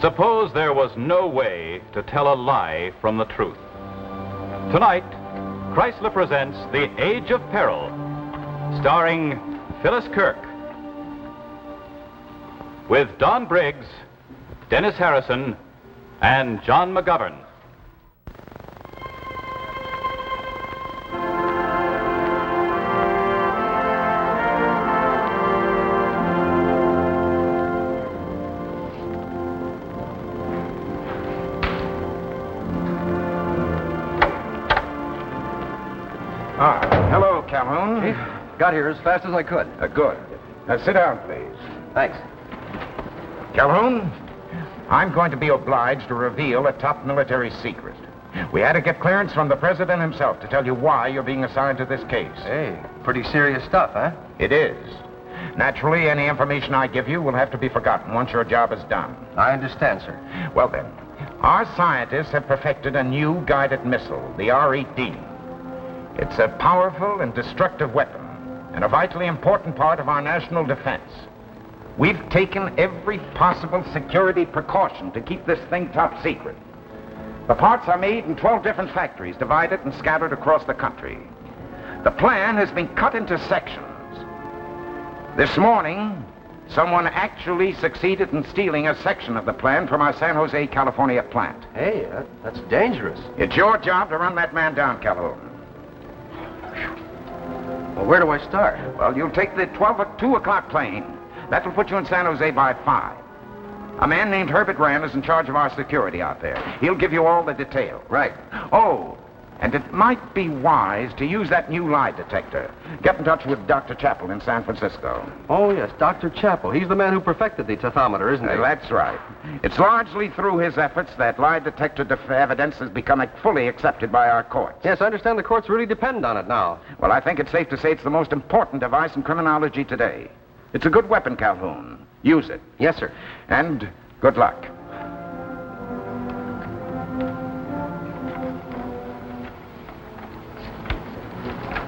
Suppose there was no way to tell a lie from the truth. Tonight, Chrysler presents The Age of Peril, starring Phyllis Kirk, with Don Briggs, Dennis Harrison, and John McGovern. Hello, Calhoun. Hey, got here as fast as I could. Good. Now, sit down, please. Thanks. Calhoun, I'm going to be obliged to reveal a top military secret. We had to get clearance from the president himself to tell you why you're being assigned to this case. Hey, pretty serious stuff, huh? It is. Naturally, any information I give you will have to be forgotten once your job is done. I understand, sir. Well, then, our scientists have perfected a new guided missile, the R-8D. It's a powerful and destructive weapon, and a vitally important part of our national defense. We've taken every possible security precaution to keep this thing top secret. The parts are made in 12 different factories, divided and scattered across the country. The plan has been cut into sections. This morning, someone actually succeeded in stealing a section of the plan from our San Jose, California plant. Hey, that's dangerous. It's your job to run that man down, Calhoun. Well, where do I start? Well, you'll take the 2 o'clock plane. That'll put you in San Jose by 5. A man named Herbert is in charge of our security out there. He'll give you all the details. Right. Oh, and it might be wise to use that new lie detector. Get in touch with Dr. Chappell in San Francisco. Oh, yes, Dr. Chappell. He's the man who perfected the tathometer, isn't he? That's right. It's largely through his efforts that lie detector evidence has become fully accepted by our courts. Yes, I understand the courts really depend on it now. Well, I think it's safe to say it's the most important device in criminology today. It's a good weapon, Calhoun. Use it. Yes, sir. And good luck.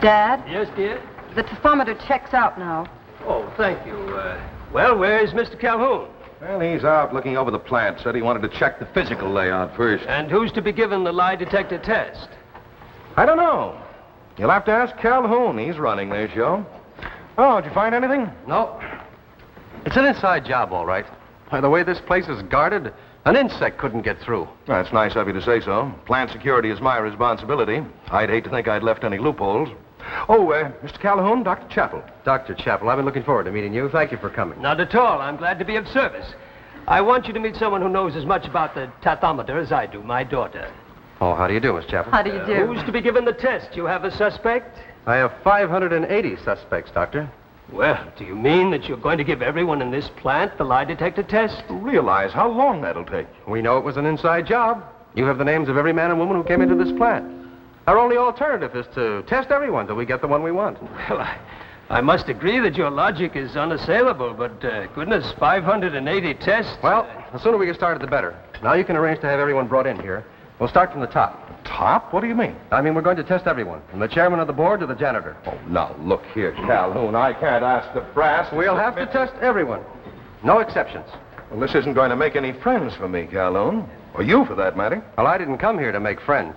Dad? Yes, dear? The tathometer checks out now. Oh, thank you. Well, where's Mr. Calhoun? Well, he's out looking over the plant. Said he wanted to check the physical layout first. And who's to be given the lie detector test? I don't know. You'll have to ask Calhoun. He's running their show. Oh, did you find anything? No. It's an inside job, all right. By the way this place is guarded, an insect couldn't get through. That's nice of you to say so. Plant security is my responsibility. I'd hate to think I'd left any loopholes. Oh, Mr. Calhoun, Dr. Chappell. Dr. Chappell, I've been looking forward to meeting you. Thank you for coming. Not at all. I'm glad to be of service. I want you to meet someone who knows as much about the tathometer as I do, my daughter. Oh, how do you do, Miss Chappell? How do you do? Who's to be given the test? You have a suspect? I have 580 suspects, Doctor. Well, do you mean that you're going to give everyone in this plant the lie detector test? Realize how long that'll take. We know it was an inside job. You have the names of every man and woman who came into this plant. Our only alternative is to test everyone till we get the one we want. Well, I must agree that your logic is unassailable, but goodness, 580 tests. Well, the sooner we get started, the better. Now you can arrange to have everyone brought in here. We'll start from the top. Top? What do you mean? I mean, we're going to test everyone, from the chairman of the board to the janitor. Oh, now, look here, Calhoun. I can't ask the brass. We'll have to test everyone. No exceptions. Well, this isn't going to make any friends for me, Calhoun. Or you, for that matter. Well, I didn't come here to make friends.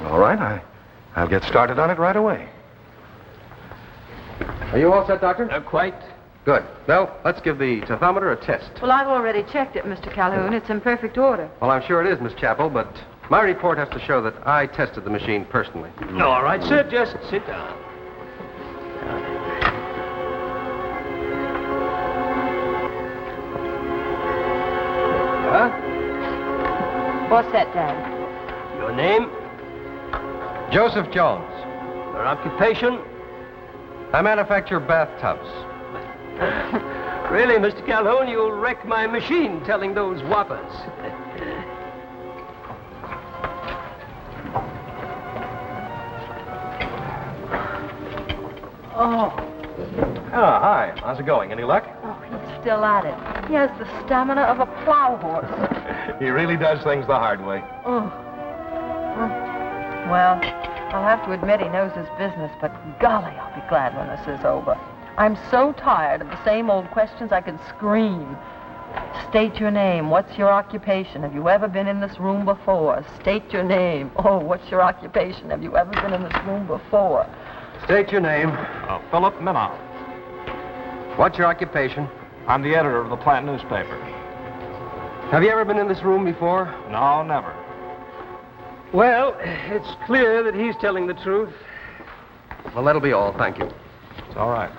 All right, I'll get started on it right away. Are you all set, Doctor? Quite. Good. Well, let's give the tathometer a test. Well, I've already checked it, Mr. Calhoun. It's in perfect order. Well, I'm sure it is, Miss Chappell, but my report has to show that I tested the machine personally. All right, sir. Just sit down. What's that, Dad? Your name? Joseph Jones. Your occupation? I manufacture bathtubs. Really, Mr. Calhoun, you'll wreck my machine telling those whoppers. Oh. Oh, hi. How's it going? Any luck? Oh, he's still at it. He has the stamina of a plow horse. He really does things the hard way. Oh. Well, I'll have to admit he knows his business, but golly, I'll be glad when this is over. I'm so tired of the same old questions I could scream. State your name. What's your occupation? Have you ever been in this room before? State your name. Oh, what's your occupation? Have you ever been in this room before? State your name. Philip Minoff. What's your occupation? I'm the editor of the plant newspaper. Have you ever been in this room before? No, never. Well, it's clear that he's telling the truth. Well, that'll be all. Thank you. It's all right.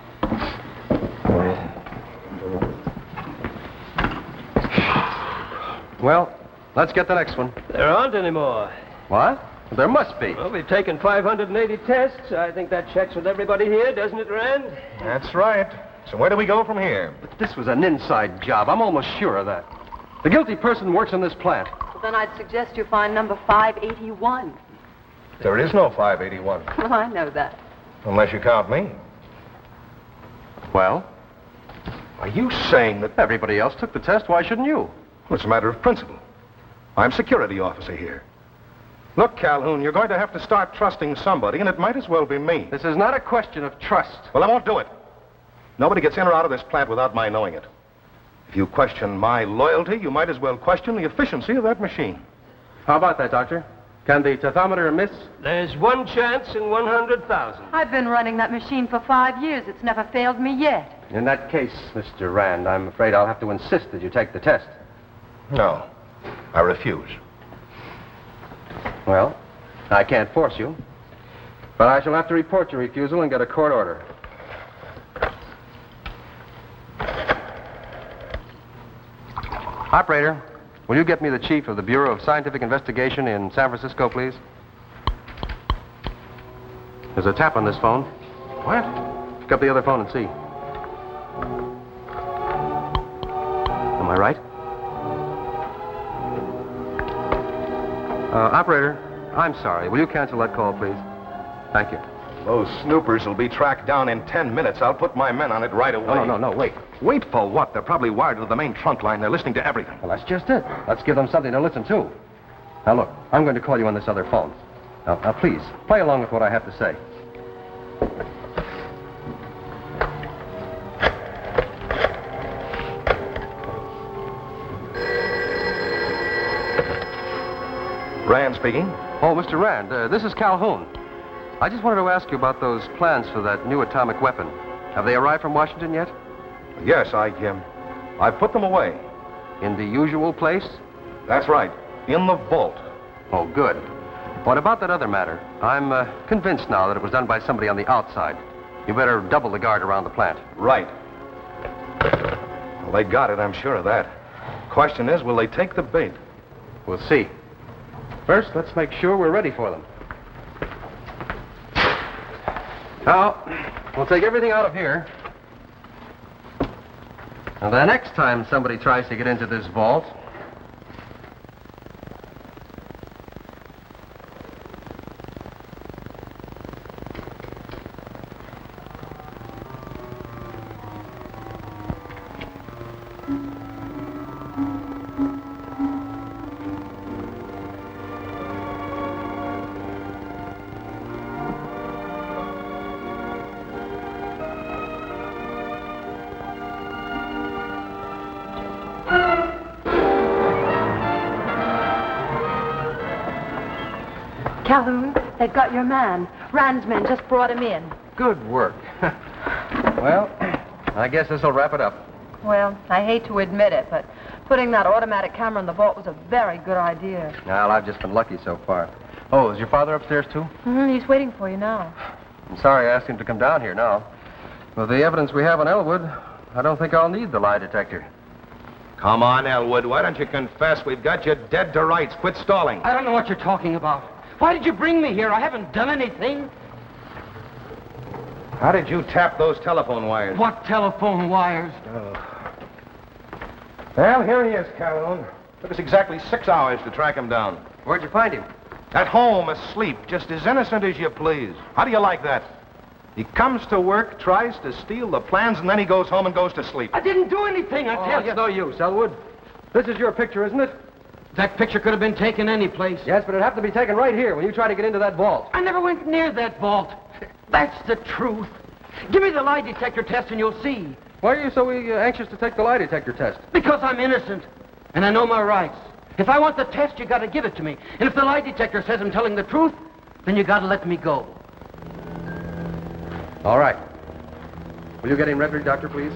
Well, let's get the next one. There aren't any more. What? There must be. Well, we've taken 580 tests. I think that checks with everybody here, doesn't it, Rand? That's right. So where do we go from here? But this was an inside job. I'm almost sure of that. The guilty person works in this plant. Well, then I'd suggest you find number 581. There is no 581. Well, I know that. Unless you count me. Well, Are you saying that... everybody else took the test. Why shouldn't you? Well, it's a matter of principle. I'm security officer here. Look, Calhoun, you're going to have to start trusting somebody, and it might as well be me. This is not a question of trust. Well, I won't do it. Nobody gets in or out of this plant without my knowing it. If you question my loyalty, you might as well question the efficiency of that machine. How about that, Doctor? Can the thermometer miss? There's one chance in 100,000. I've been running that machine for 5 years. It's never failed me yet. In that case, Mr. Rand, I'm afraid I'll have to insist that you take the test. No, I refuse. Well, I can't force you. But I shall have to report your refusal and get a court order. Operator, will you get me the chief of the Bureau of Scientific Investigation in San Francisco, please? There's a tap on this phone. What? Pick up the other phone and see. Am I right? Operator, I'm sorry. Will you cancel that call, please? Thank you. Those snoopers will be tracked down in 10 minutes. I'll put my men on it right away. No, wait. Wait for what? They're probably wired to the main trunk line. They're listening to everything. Well, that's just it. Let's give them something to listen to. Now, look, I'm going to call you on this other phone. Now, please, play along with what I have to say. Rand speaking. Oh, Mr. Rand, this is Calhoun. I just wanted to ask you about those plans for that new atomic weapon. Have they arrived from Washington yet? Yes, I put them away. In the usual place? That's right. In the vault. Oh, good. What about that other matter? I'm convinced now that it was done by somebody on the outside. You better double the guard around the plant. Right. Well, they got it, I'm sure of that. Question is, will they take the bait? We'll see. First, let's make sure we're ready for them. Now, we'll take everything out of here. And the next time somebody tries to get into this vault... Calhoun, they've got your man. Rand's men just brought him in. Good work. Well, I guess this'll wrap it up. Well, I hate to admit it, but putting that automatic camera in the vault was a very good idea. Well, I've just been lucky so far. Oh, is your father upstairs, too? Mm-hmm, he's waiting for you now. I'm sorry I asked him to come down here now. With the evidence we have on Elwood, I don't think I'll need the lie detector. Come on, Elwood. Why don't you confess? We've got you dead to rights. Quit stalling. I don't know what you're talking about. Why did you bring me here? I haven't done anything. How did you tap those telephone wires? What telephone wires? Oh. Well, here he is, Calhoun. Took us exactly 6 hours to track him down. Where'd you find him? At home, asleep, just as innocent as you please. How do you like that? He comes to work, tries to steal the plans, and then he goes home and goes to sleep. I didn't do anything, I tell you. It's no use, Elwood. This is your picture, isn't it? That picture could have been taken any place. Yes, but it happened to be taken right here when you tried to get into that vault. I never went near that vault. That's the truth. Give me the lie detector test and you'll see. Why are you so anxious to take the lie detector test? Because I'm innocent, and I know my rights. If I want the test, you gotta give it to me. And if the lie detector says I'm telling the truth, then you gotta let me go. All right. Will you get him ready, Doctor, please?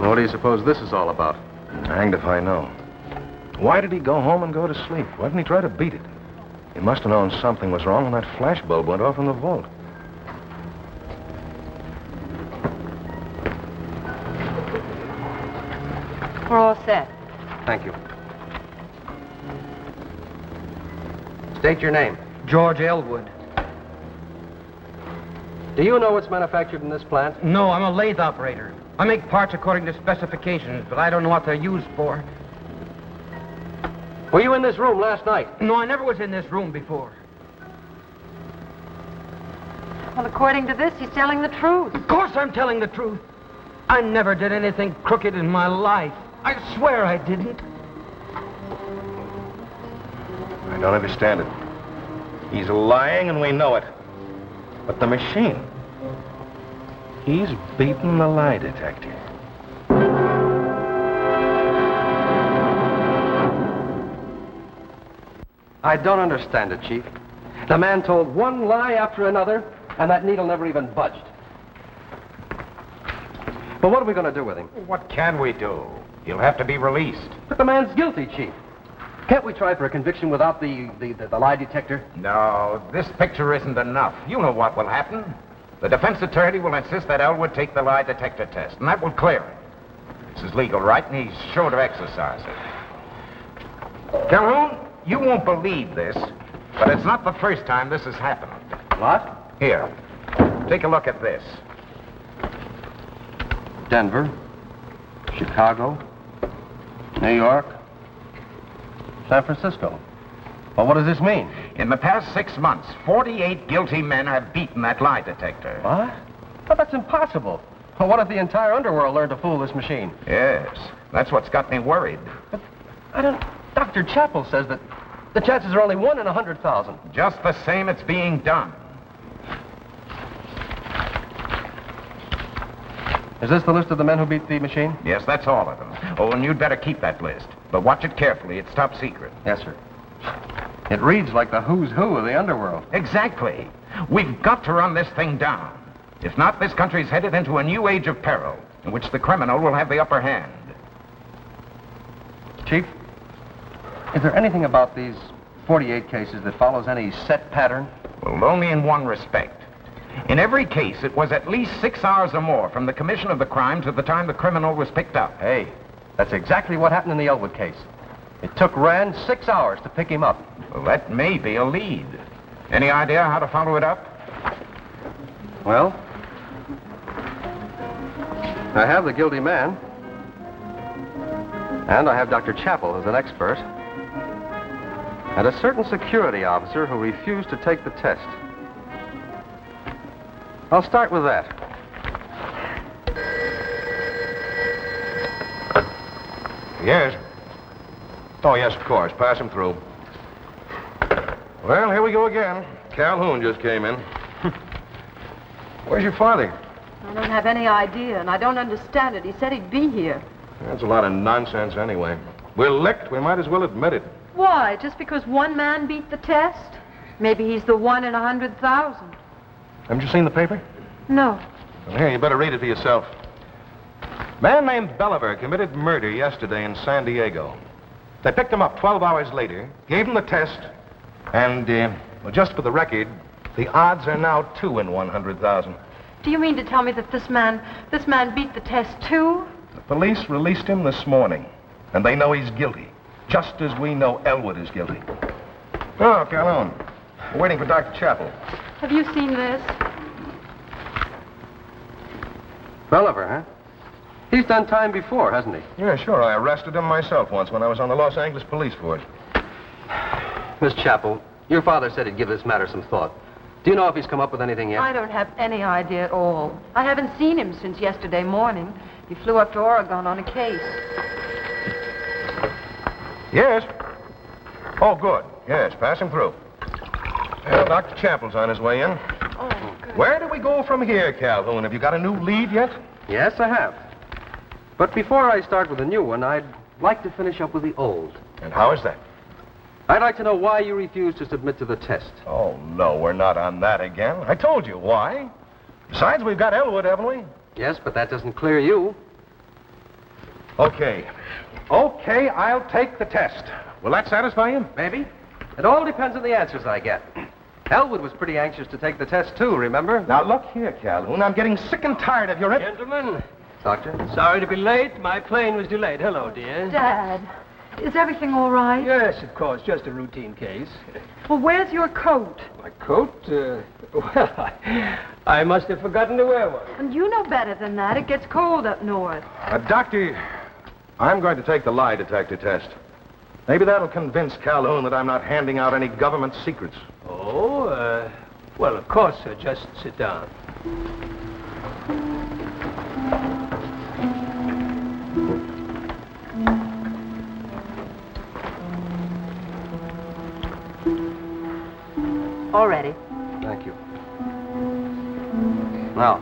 What do you suppose this is all about? Hanged if I know. Why did he go home and go to sleep? Why didn't he try to beat it? He must have known something was wrong when that flash bulb went off in the vault. We're all set. Thank you. State your name. George Elwood. Do you know what's manufactured in this plant? No, I'm a lathe operator. I make parts according to specifications, but I don't know what they're used for. Were you in this room last night? No, I never was in this room before. Well, according to this, he's telling the truth. Of course I'm telling the truth. I never did anything crooked in my life. I swear I didn't. I don't understand it. He's lying and we know it. But the machine, he's beaten the lie detector. I don't understand it, Chief. The man told one lie after another, and that needle never even budged. But what are we going to do with him? What can we do? He'll have to be released. But the man's guilty, Chief. Can't we try for a conviction without the lie detector? No, this picture isn't enough. You know what will happen. The defense attorney will insist that Elwood take the lie detector test, and that will clear him. It's his legal right, and he's sure to exercise it. Calhoun, you won't believe this, but it's not the first time this has happened. What? Here, take a look at this. Denver, Chicago, New York, San Francisco. Well, what does this mean? In the past 6 months, 48 guilty men have beaten that lie detector. What? Well, that's impossible. Well, what if the entire underworld learned to fool this machine? Yes, that's what's got me worried. But I don't... Dr. Chappell says that the chances are only 1 in 100,000. Just the same, it's being done. Is this the list of the men who beat the machine? Yes, that's all of them. Oh, and you'd better keep that list. But watch it carefully. It's top secret. Yes, sir. It reads like the who's who of the underworld. Exactly. We've got to run this thing down. If not, this country's headed into a new age of peril, in which the criminal will have the upper hand. Chief, is there anything about these 48 cases that follows any set pattern? Well, only in one respect. In every case, it was at least 6 hours or more from the commission of the crime to the time the criminal was picked up. Hey, that's exactly what happened in the Elwood case. It took Rand 6 hours to pick him up. Well, that may be a lead. Any idea how to follow it up? Well, I have the guilty man. And I have Dr. Chappell as an expert. And a certain security officer who refused to take the test. I'll start with that. Yes. Oh, yes, of course. Pass him through. Well, here we go again. Calhoun just came in. Where's your father? I don't have any idea, and I don't understand it. He said he'd be here. That's a lot of nonsense anyway. We're licked. We might as well admit it. Why? Just because one man beat the test? Maybe he's the 1 in 100,000. Haven't you seen the paper? No. Well, here, you better read it for yourself. Man named Belliver committed murder yesterday in San Diego. They picked him up 12 hours later, gave him the test, and, well, just for the record, the odds are now 2 in 100,000. Do you mean to tell me that this man beat the test too? The police released him this morning, and they know he's guilty, just as we know Elwood is guilty. Oh, Calhoun. We're waiting for Dr. Chappell. Have you seen this? Belliver, huh? He's done time before, hasn't he? Yeah, sure. I arrested him myself once when I was on the Los Angeles police force. Miss Chappell, your father said he'd give this matter some thought. Do you know if he's come up with anything yet? I don't have any idea at all. I haven't seen him since yesterday morning. He flew up to Oregon on a case. Yes? Oh, good. Yes, pass him through. Well, Dr. Chappell's on his way in. Oh, good. Where do we go from here, Calhoun? Have you got a new lead yet? Yes, I have. But before I start with the new one, I'd like to finish up with the old. And how is that? I'd like to know why you refused to submit to the test. Oh, no, we're not on that again. I told you why. Besides, we've got Elwood, haven't we? Yes, but that doesn't clear you. Okay. Okay, I'll take the test. Will that satisfy you? Maybe. It all depends on the answers I get. Elwood was pretty anxious to take the test, too, remember? Now, look here, Calhoun. I'm getting sick and tired of your... Gentlemen, Doctor? sorry to be late. My plane was delayed. Hello, dear. Dad, is everything all right? Yes, of course, just a routine case. Well, where's your coat? My coat? Well, I must have forgotten to wear one. And you know better than that. It gets cold up north. Doctor, I'm going to take the lie detector test. Maybe that'll convince Calhoun that I'm not handing out any government secrets. Oh, well, of course, sir. Just sit down. All ready. Thank you. Now,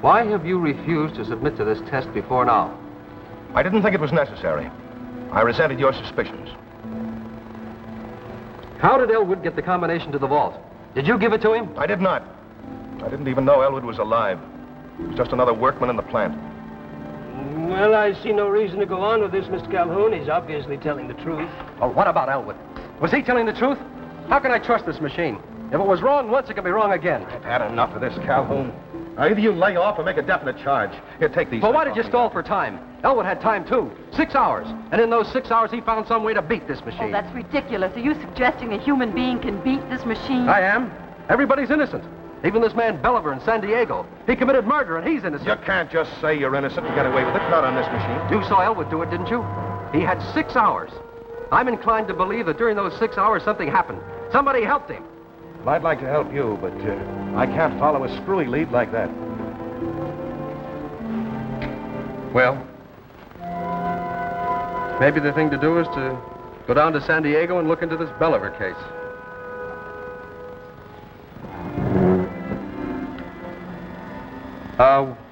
why have you refused to submit to this test before now? I didn't think it was necessary. I resented your suspicions. How did Elwood get the combination to the vault? Did you give it to him? I did not. I didn't even know Elwood was alive. He was just another workman in the plant. Well, I see no reason to go on with this, Mr. Calhoun. He's obviously telling the truth. Oh, what about Elwood? Was he telling the truth? How can I trust this machine? If it was wrong once, it can be wrong again. I've had enough of this, Calhoun. Now, either you lay off or make a definite charge. Here, take these. Well, why did you stall for time? Elwood had time, too. 6 hours. And in those 6 hours, he found some way to beat this machine. Oh, that's ridiculous. Are you suggesting a human being can beat this machine? I am. Everybody's innocent. Even this man Belliver in San Diego. He committed murder, and he's innocent. You can't just say you're innocent and get away with it. Not on this machine. You saw Elwood do it, didn't you? He had 6 hours. I'm inclined to believe that during those 6 hours, something happened. Somebody helped him. Well, I'd like to help you, but I can't follow a screwy lead like that. Well, maybe the thing to do is to go down to San Diego and look into this Belliver case.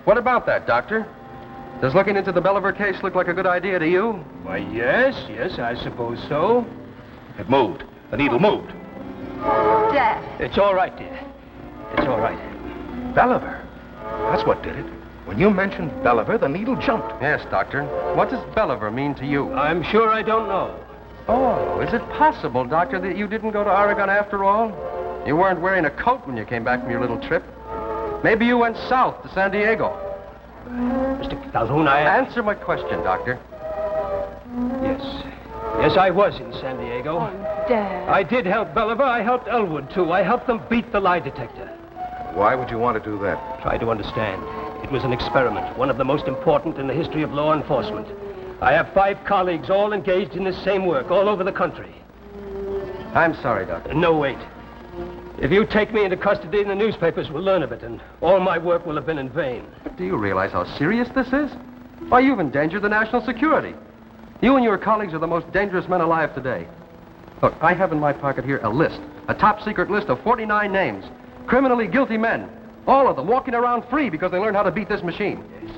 What about that, Doctor? Does looking into the Belliver case look like a good idea to you? Why, yes, I suppose so. It moved. The needle moved. Dad. It's all right, dear. It's all right. Belliver. That's what did it. When you mentioned Belliver, the needle jumped. Yes, Doctor. What does Belliver mean to you? I'm sure I don't know. Oh, is it possible, Doctor, that you didn't go to Oregon after all? You weren't wearing a coat when you came back from your little trip. Maybe you went south to San Diego. Mr. Calhoun, Answer my question, Doctor. Yes, I was in San Diego. Oh, Dad. I did help Belliver. I helped Elwood, too. I helped them beat the lie detector. Why would you want to do that? Try to understand. It was an experiment, one of the most important in the history of law enforcement. I have 5 colleagues all engaged in this same work all over the country. I'm sorry, Doctor. No, wait. If you take me into custody, the newspapers will learn of it, and all my work will have been in vain. But do you realize how serious this is? Why, you've endangered the national security. You and your colleagues are the most dangerous men alive today. Look, I have in my pocket here a list, a top-secret list of 49 names, criminally guilty men, all of them walking around free because they learned how to beat this machine. Yes.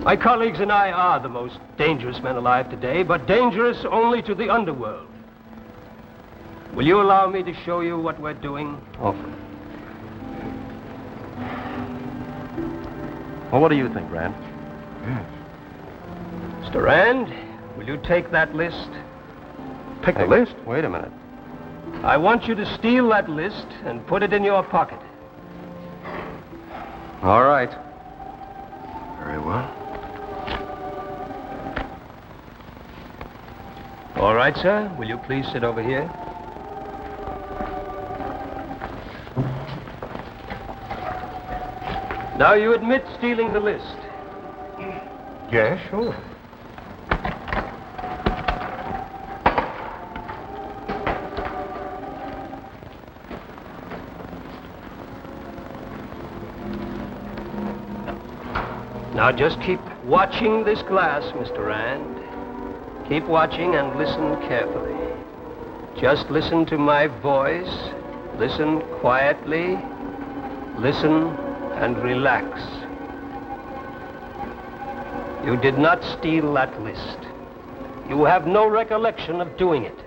My colleagues and I are the most dangerous men alive today, but dangerous only to the underworld. Will you allow me to show you what we're doing? Oh. Well, what do you think, Rand? Mr. Rand, will you take that list? Take the list? Wait a minute. I want you to steal that list and put it in your pocket. All right. Very well. All right, sir. Will you please sit over here? Now, you admit stealing the list. Yeah, sure. Now, just keep watching this glass, Mr. Rand. Keep watching and listen carefully. Just listen to my voice. Listen quietly. Listen and relax. You did not steal that list. You have no recollection of doing it.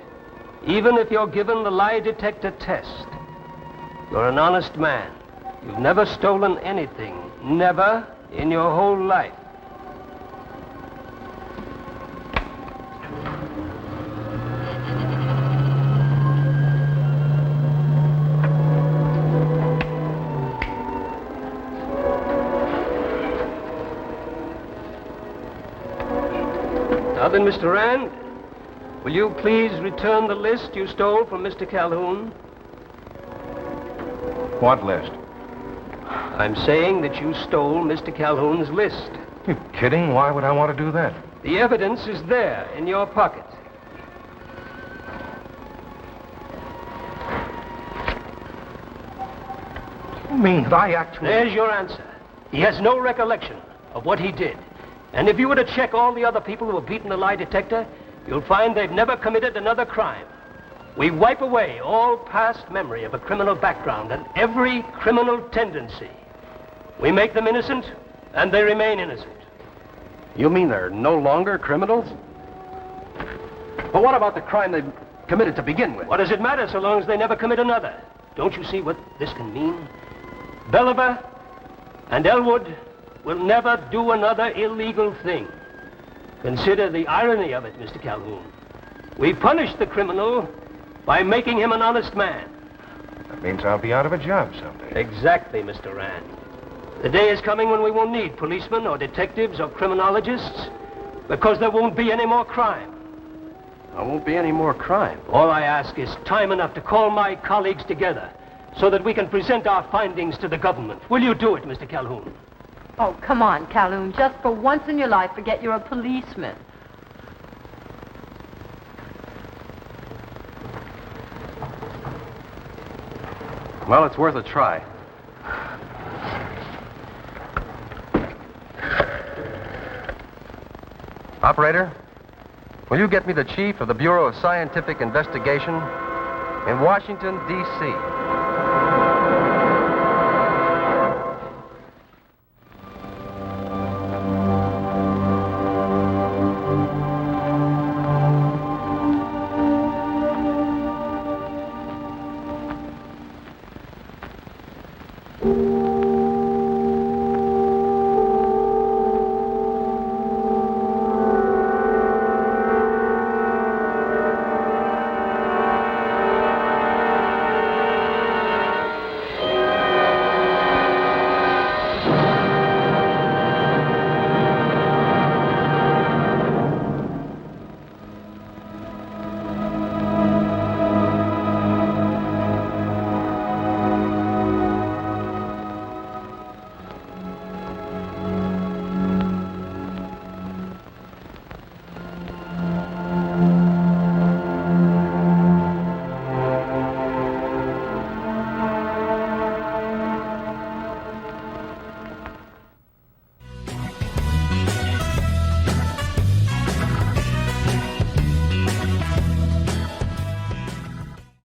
Even if you're given the lie detector test. You're an honest man. You've never stolen anything. Never in your whole life. Now then, Mr. Rand, will you please return the list you stole from Mr. Calhoun? What list? I'm saying that you stole Mr. Calhoun's list. You kidding? Why would I want to do that? The evidence is there in your pocket. You mean that I actually... There's your answer. He has no recollection of what he did. And if you were to check all the other people who have beaten the lie detector, you'll find they've never committed another crime. We wipe away all past memory of a criminal background and every criminal tendency. We make them innocent, and they remain innocent. You mean they're no longer criminals? But what about the crime they committed to begin with? What does it matter so long as they never commit another? Don't you see what this can mean? Belliver and Elwood will never do another illegal thing. Consider the irony of it, Mr. Calhoun. We punish the criminal by making him an honest man. That means I'll be out of a job someday. Exactly, Mr. Rand. The day is coming when we won't need policemen or detectives or criminologists because there won't be any more crime. There won't be any more crime. All I ask is time enough to call my colleagues together so that we can present our findings to the government. Will you do it, Mr. Calhoun? Oh, come on, Calhoun. Just for once in your life, forget you're a policeman. Well, it's worth a try. Operator, will you get me the chief of the Bureau of Scientific Investigation in Washington, D.C.?